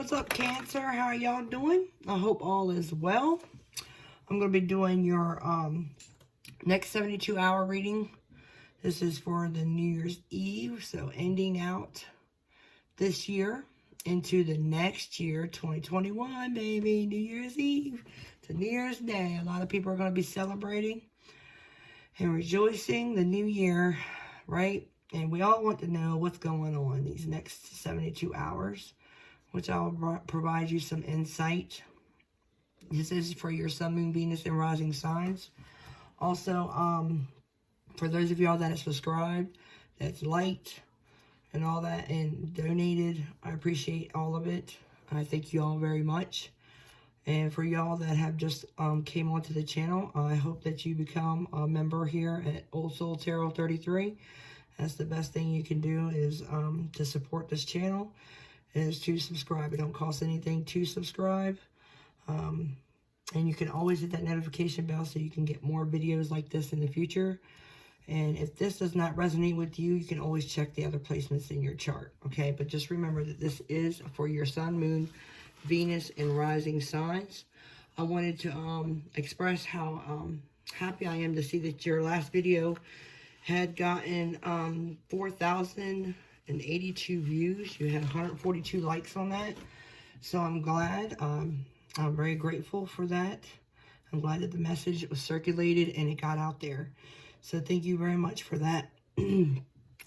What's up, Cancer? How are y'all doing? I hope all is well. I'm going to be doing your next 72-hour reading. This is for the New Year's Eve, so ending out this year into the next year, 2021, baby. New Year's Eve to New Year's Day. A lot of people are going to be celebrating and rejoicing the new year, right? And we all want to know what's going on these next 72 hours, which I'll provide you some insight. This is for your Sun, Moon, Venus, and Rising signs. Also, for those of y'all that have subscribed, that's liked, and all that, and donated, I appreciate all of it. I thank you all very much. And for y'all that have just came onto the channel, I hope that you become a member here at Old Soul Tarot 33. That's the best thing you can do is to support this channel, is to subscribe. It don't cost anything to subscribe. And you can always hit that notification bell so you can get more videos like this in the future. And if this does not resonate with you, you can always check the other placements in your chart, okay? But just remember that this is for your Sun, Moon, Venus, and Rising signs. I wanted to express how happy I am to see that your last video had gotten 4,082 views. You had 142 likes on that. So I'm glad. I'm very grateful for that. I'm glad that the message was circulated and it got out there. So thank you very much for that. I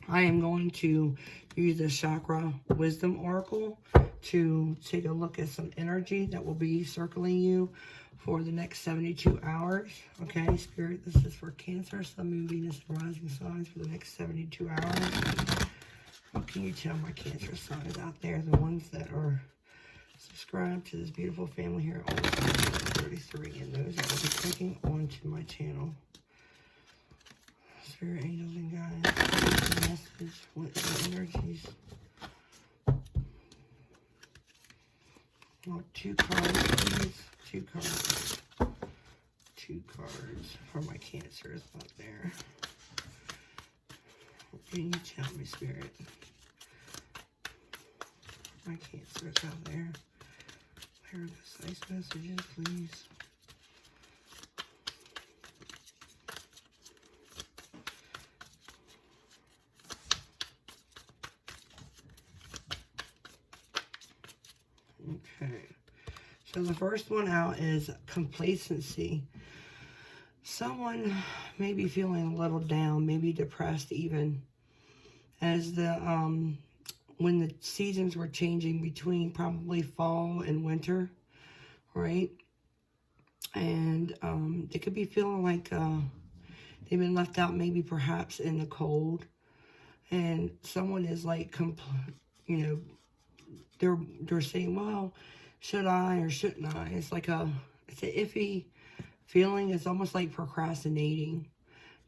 am going to use the Chakra Wisdom Oracle to take a look at some energy that will be circling you for the next 72 hours. Okay, Spirit, this is for Cancer, Sun, Moon, Venus, and Rising signs for the next 72 hours. What can you tell my Cancer signs out there, the ones that are subscribed to this beautiful family here at Old Soul 33, and those that will be clicking onto my channel? Spirit, angels, and guides, message, what the energies? Oh, 2 cards, please. 2 cards. 2 cards for my Cancers out there. What can you tell me, Spirit? My Cancers out there. Here are the precise messages, please. Okay, so the first one out is complacency. Someone may be feeling a little down, maybe depressed even, as the when the seasons were changing between probably fall and winter, right? And they could be feeling like they've been left out, maybe perhaps in the cold, and someone is like, you know, they're saying, well, should I or shouldn't I? It's like it's an iffy feeling. It's almost like procrastinating.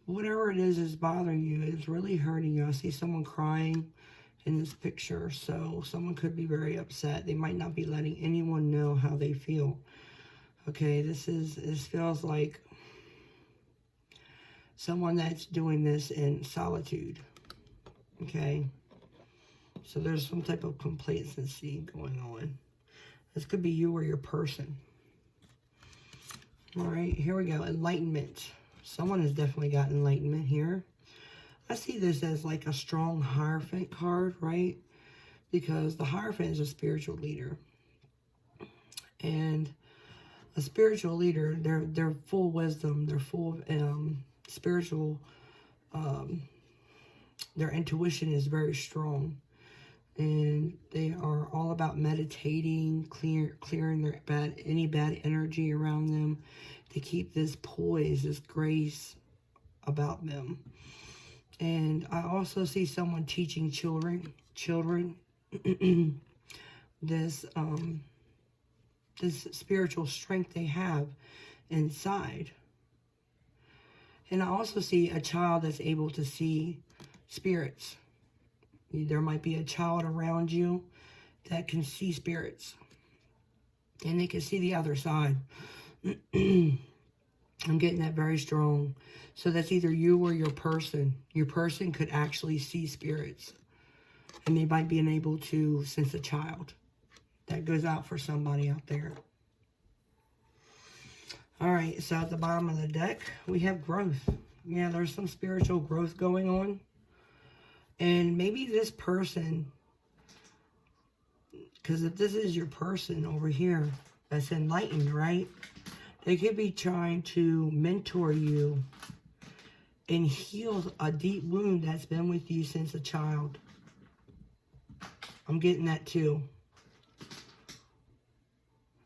Whatever it is bothering you, it's really hurting you. I see someone crying in this picture, so someone could be very upset. They might not be letting anyone know how they feel. Okay, this feels like someone that's doing this in solitude. Okay. So there's some type of complacency going on. This could be you or your person. All right, here we go. Enlightenment. Someone has definitely got enlightenment here. I see this as like a strong Hierophant card, right? Because the Hierophant is a spiritual leader. And a spiritual leader, they're full wisdom. They're full of spiritual, their intuition is very strong. And they are all about meditating, clearing their any bad energy around them, to keep this poise, this grace about them. And I also see someone teaching children this this spiritual strength they have inside. And I also see a child that's able to see spirits. There might be a child around you that can see spirits. And they can see the other side. I'm getting that very strong. So that's either you or your person. Your person could actually see spirits. And they might be unable to sense a child. that goes out for somebody out there. All right, so at the bottom of the deck, we have growth. Yeah, there's some spiritual growth going on. And maybe this person, because if this is your person over here that's enlightened, right? They could be trying to mentor you and heal a deep wound that's been with you since a child. I'm getting that too.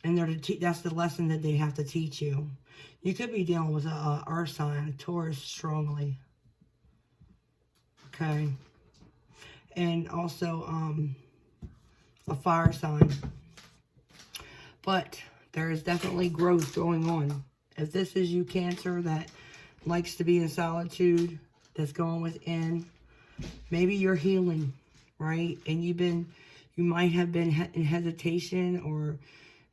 And that's the lesson that they have to teach you. You could be dealing with a earth sign, a Taurus strongly. Okay. And also a fire sign. But there is definitely growth going on. If this is you, Cancer, that likes to be in solitude, that's going within, maybe you're healing, right? And you might have been in hesitation, or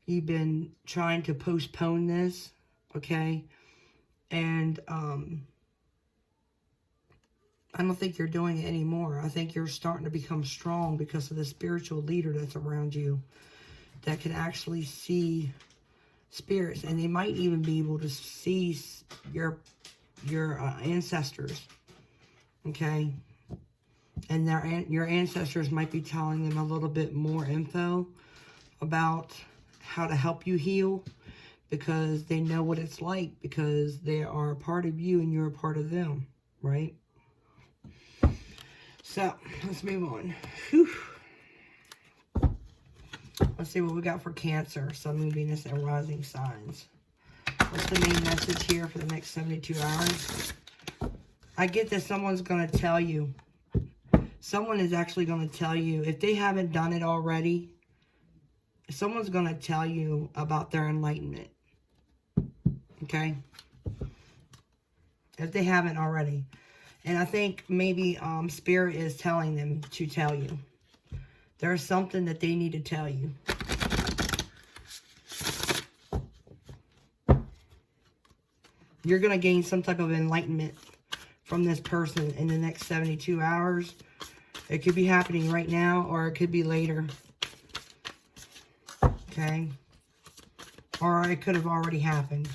you've been trying to postpone this, okay? And I don't think you're doing it anymore. I think you're starting to become strong because of the spiritual leader that's around you that can actually see spirits. And they might even be able to see your ancestors, okay? And your ancestors might be telling them a little bit more info about how to help you heal, because they know what it's like, because they are a part of you and you're a part of them, right? So, let's move on. Whew. Let's see what we got for Cancer, Sun, Moon, Venus, and rising signs. What's the main message here for the next 72 hours? I get that someone's going to tell you. Someone is actually going to tell you, if they haven't done it already, someone's going to tell you about their enlightenment. Okay? If they haven't already. And I think maybe Spirit is telling them to tell you. There's something that they need to tell you. You're going to gain some type of enlightenment from this person in the next 72 hours. It could be happening right now, or it could be later. Okay? Or it could have already happened.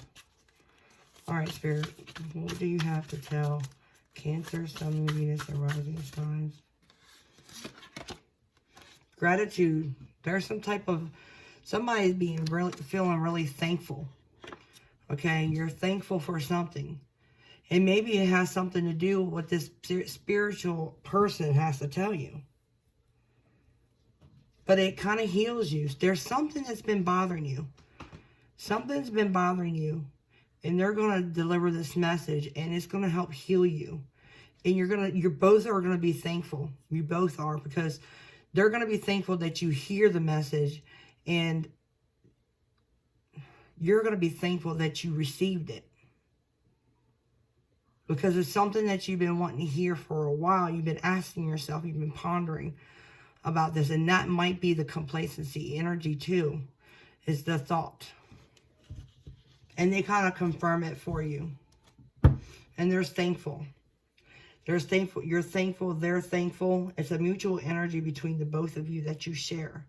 Alright, Spirit. What do you have to tell Cancer, Sun, Moon, Venus, and rising signs? Gratitude. There's some type of... Somebody's feeling really thankful. Okay? You're thankful for something. And maybe it has something to do with what this spiritual person has to tell you. But it kind of heals you. There's something that's been bothering you. Something's been bothering you. And they're going to deliver this message. And it's going to help heal you. And you both are going to be thankful. You both are. Because they're going to be thankful that you hear the message. And you're going to be thankful that you received it. Because it's something that you've been wanting to hear for a while. You've been asking yourself. You've been pondering about this. And that might be the complacency energy too. Is the thought. And they kind of confirm it for you. And they're thankful. They're thankful. You're thankful. They're thankful. It's a mutual energy between the both of you that you share.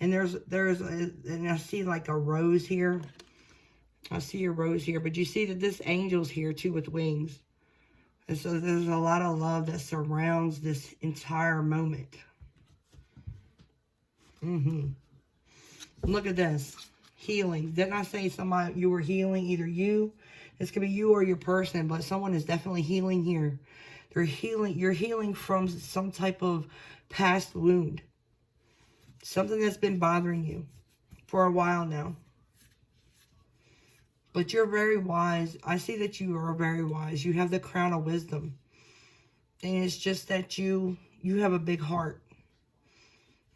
And and I see like a rose here. I see a rose here. But you see that this angel's here too with wings. And so there's a lot of love that surrounds this entire moment. Look at this. Healing. Didn't I say somebody, you were healing? Either you, this could be you or your person, but someone is definitely healing here. They're healing. You're healing from some type of past wound. Something that's been bothering you for a while now. But you're very wise. I see that you are very wise. You have the crown of wisdom. And it's just that you have a big heart.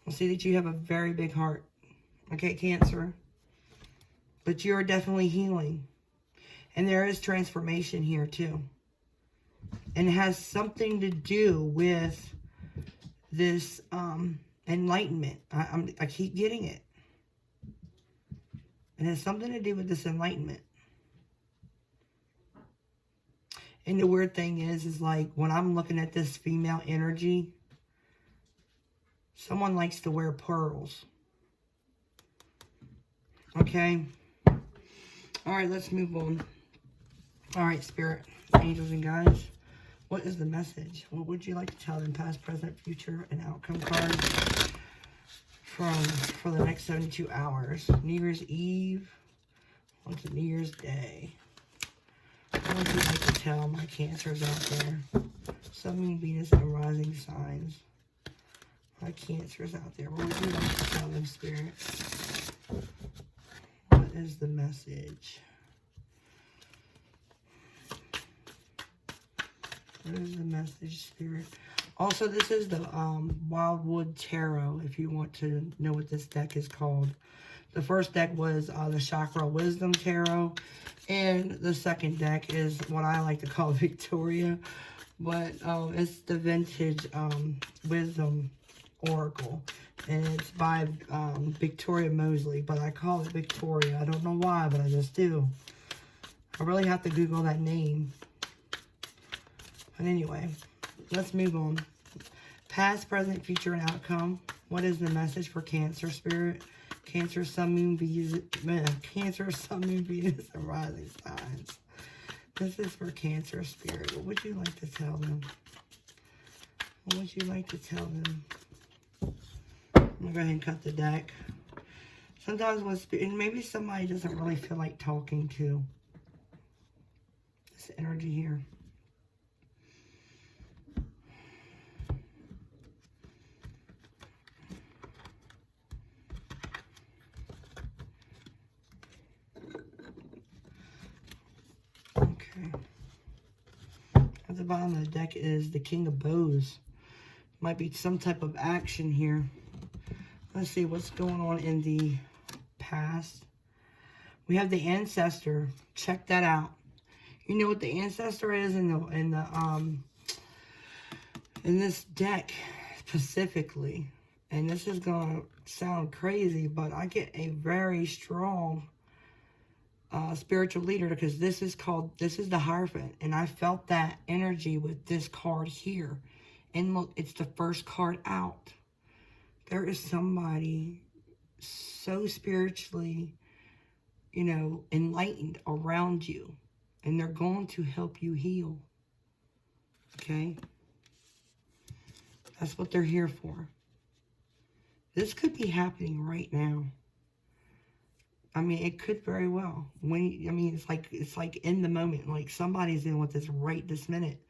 I see that you have a very big heart. Okay, Cancer. But you're definitely healing. And there is transformation here too. And it has something to do with this enlightenment. I keep getting it. It has something to do with this enlightenment. And the weird thing is like when I'm looking at this female energy, someone likes to wear pearls. Okay. All right, let's move on. All right, Spirit, angels, and guides. What is the message? What would you like to tell them? Past, present, future, and outcome cards for the next 72 hours. New Year's Eve. What's New Year's Day? What would you like to tell my Cancers out there? Sun, Moon, Venus, and rising signs. My Cancers out there. What would you like to tell them, Spirit? What is the message? What is the message, Spirit? Also, this is the Wildwood Tarot, if you want to know what this deck is called. The first deck was the Chakra Wisdom Tarot. And the second deck is what I like to call Victoria. But it's the Vintage Wisdom Oracle. And it's by Victoria Mosley. But I call it Victoria. I don't know why, but I just do. I really have to Google that name. But anyway, let's move on. Past, present, future, and outcome. What is the message for Cancer, Spirit? Cancer, Sun, Moon, Venus, Cancer, Sun, Moon, Venus, and rising signs. This is for Cancer, Spirit. What would you like to tell them? What would you like to tell them? I'm going to go ahead and cut the deck. Sometimes when Spirit, maybe somebody doesn't really feel like talking to this energy here. At the bottom of the deck is the King of Bows. Might be some type of action here. Let's see what's going on in the past. We have the Ancestor. Check that out. You know what the Ancestor is in this deck specifically. And this is gonna sound crazy, but I get a very strong spiritual leader, because this is the Hierophant, and I felt that energy with this card here. And look, it's the first card out. There is somebody so spiritually, you know, enlightened around you, and they're going to help you heal. Okay? That's what they're here for. This could be happening right now. I mean, it could very well. It's like in the moment. Like somebody's dealing with this right this minute.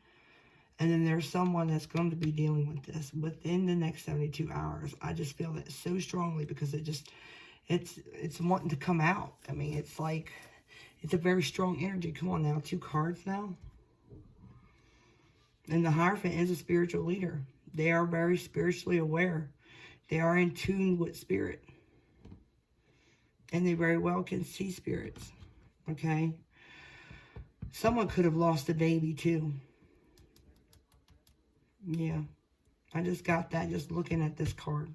And then there's someone that's going to be dealing with this within the next 72 hours. I just feel that so strongly, because it's wanting to come out. I mean, it's like, it's a very strong energy. Come on now, 2 cards now. And the Hierophant is a spiritual leader. They are very spiritually aware. They are in tune with spirit. And they very well can see spirits. Okay? Someone could have lost a baby too. Yeah. I just got that just looking at this card.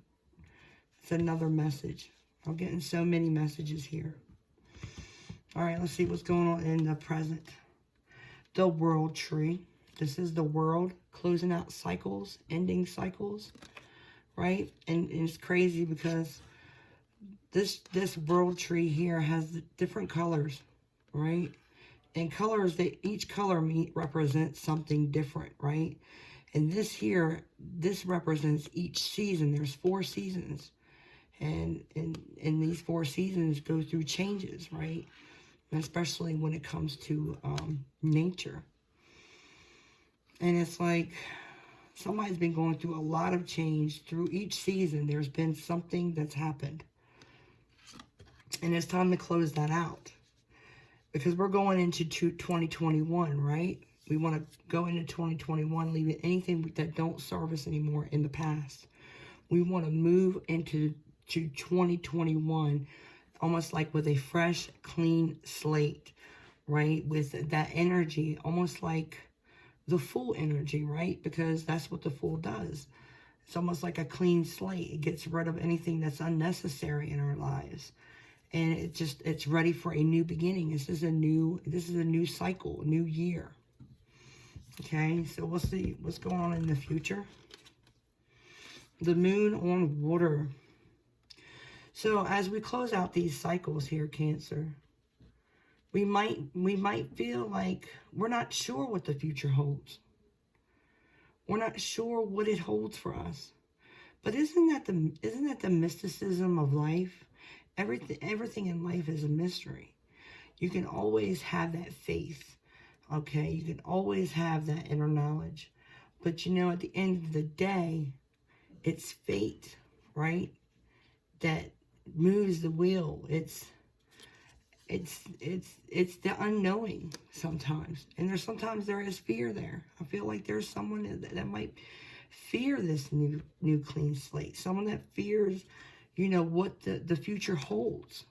It's another message. I'm getting so many messages here. Alright, let's see what's going on in the present. The World Tree. This is the world closing out cycles, ending cycles. Right? And it's crazy because this world tree here has different colors, right? And colors, each color represents something different, right? And this here, this represents each season. There's 4 seasons. And these 4 seasons go through changes, right? And especially when it comes to nature. And it's like somebody's been going through a lot of change through each season. There's been something that's happened. And it's time to close that out. Because we're going into 2021, right? We want to go into 2021, leaving anything that don't serve us anymore in the past. We want to move into 2021 almost like with a fresh, clean slate, right? With that energy, almost like the Fool energy, right? Because that's what the Fool does. It's almost like a clean slate. It gets rid of anything that's unnecessary in our lives. And it's ready for a new beginning. This is a new cycle, a new year. Okay, so we'll see what's going on in the future. The Moon on water. So as we close out these cycles here, Cancer, we might feel like we're not sure what the future holds. We're not sure what it holds for us. But isn't that the mysticism of life? Everything in life is a mystery. You can always have that faith, okay? You can always have that inner knowledge. But you know, at the end of the day, it's fate, right? That moves the wheel. It's the unknowing sometimes. And sometimes there is fear there. I feel like there's someone that might fear this new clean slate. Someone that fears, you know, what the future holds.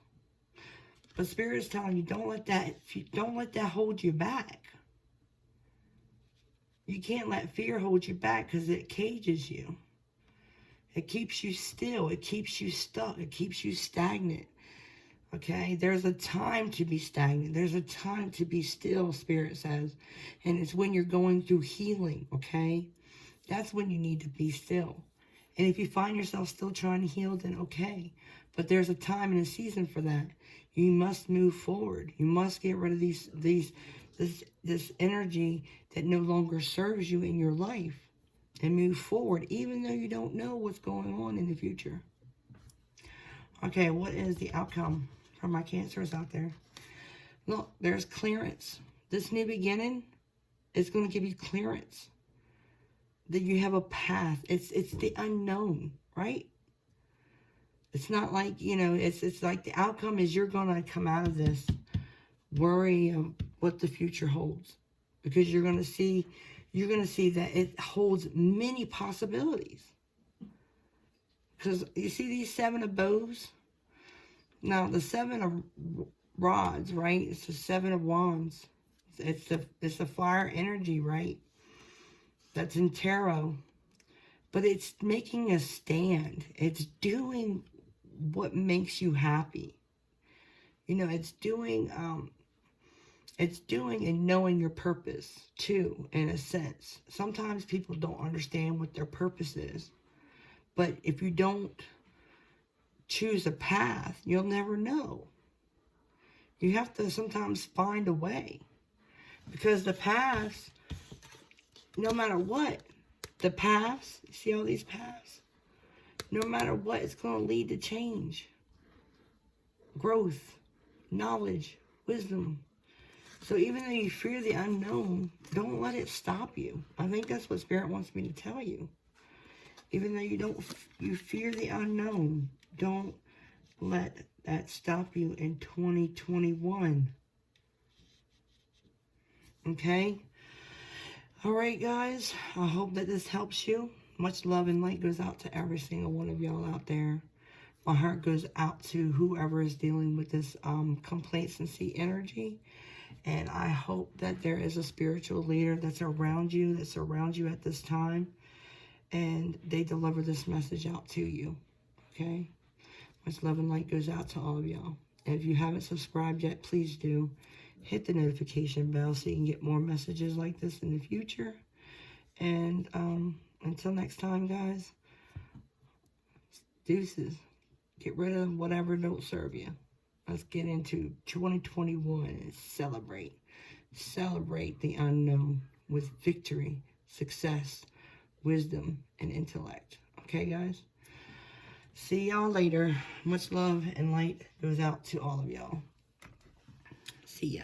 But Spirit is telling you, don't let that hold you back. You can't let fear hold you back, because it cages you. It keeps you still. It keeps you stuck. It keeps you stagnant. Okay? There's a time to be stagnant. There's a time to be still, Spirit says. And it's when you're going through healing, okay? That's when you need to be still. And if you find yourself still trying to heal, then okay. But there's a time and a season for that. You must move forward. You must get rid of this energy that no longer serves you in your life, and move forward, even though you don't know what's going on in the future. Okay, what is the outcome for my Cancers out there? Look, there's clearance. This new beginning is going to give you clearance. That you have a path. It's the unknown, right? It's not like, you know, it's like the outcome is you're going to come out of this worry of what the future holds, because you're going to see that it holds many possibilities. Because you see these 7 of bows? Now, the 7 of rods, right? It's the 7 of wands. It's the fire energy, right? That's in tarot. But it's making a stand. It's doing what makes you happy. You know, it's doing and knowing your purpose too, in a sense. Sometimes people don't understand what their purpose is. But if you don't choose a path, you'll never know. You have to sometimes find a way. Because the paths, no matter what, the paths, see all these paths? No matter what, it's going to lead to change, growth, knowledge, wisdom. So even though you fear the unknown, don't let it stop you. I think that's what Spirit wants me to tell you. Even though you fear the unknown, don't let that stop you in 2021. Okay? Alright, guys. I hope that this helps you. Much love and light goes out to every single one of y'all out there. My heart goes out to whoever is dealing with this complacency energy. And I hope that there is a spiritual leader that's around you at this time. And they deliver this message out to you. Okay? Much love and light goes out to all of y'all. And if you haven't subscribed yet, please do. Hit the notification bell so you can get more messages like this in the future. And until next time, guys, deuces. Get rid of whatever don't serve you. Let's get into 2021 and celebrate. Celebrate the unknown with victory, success, wisdom, and intellect. Okay, guys? See y'all later. Much love and light goes out to all of y'all. See ya.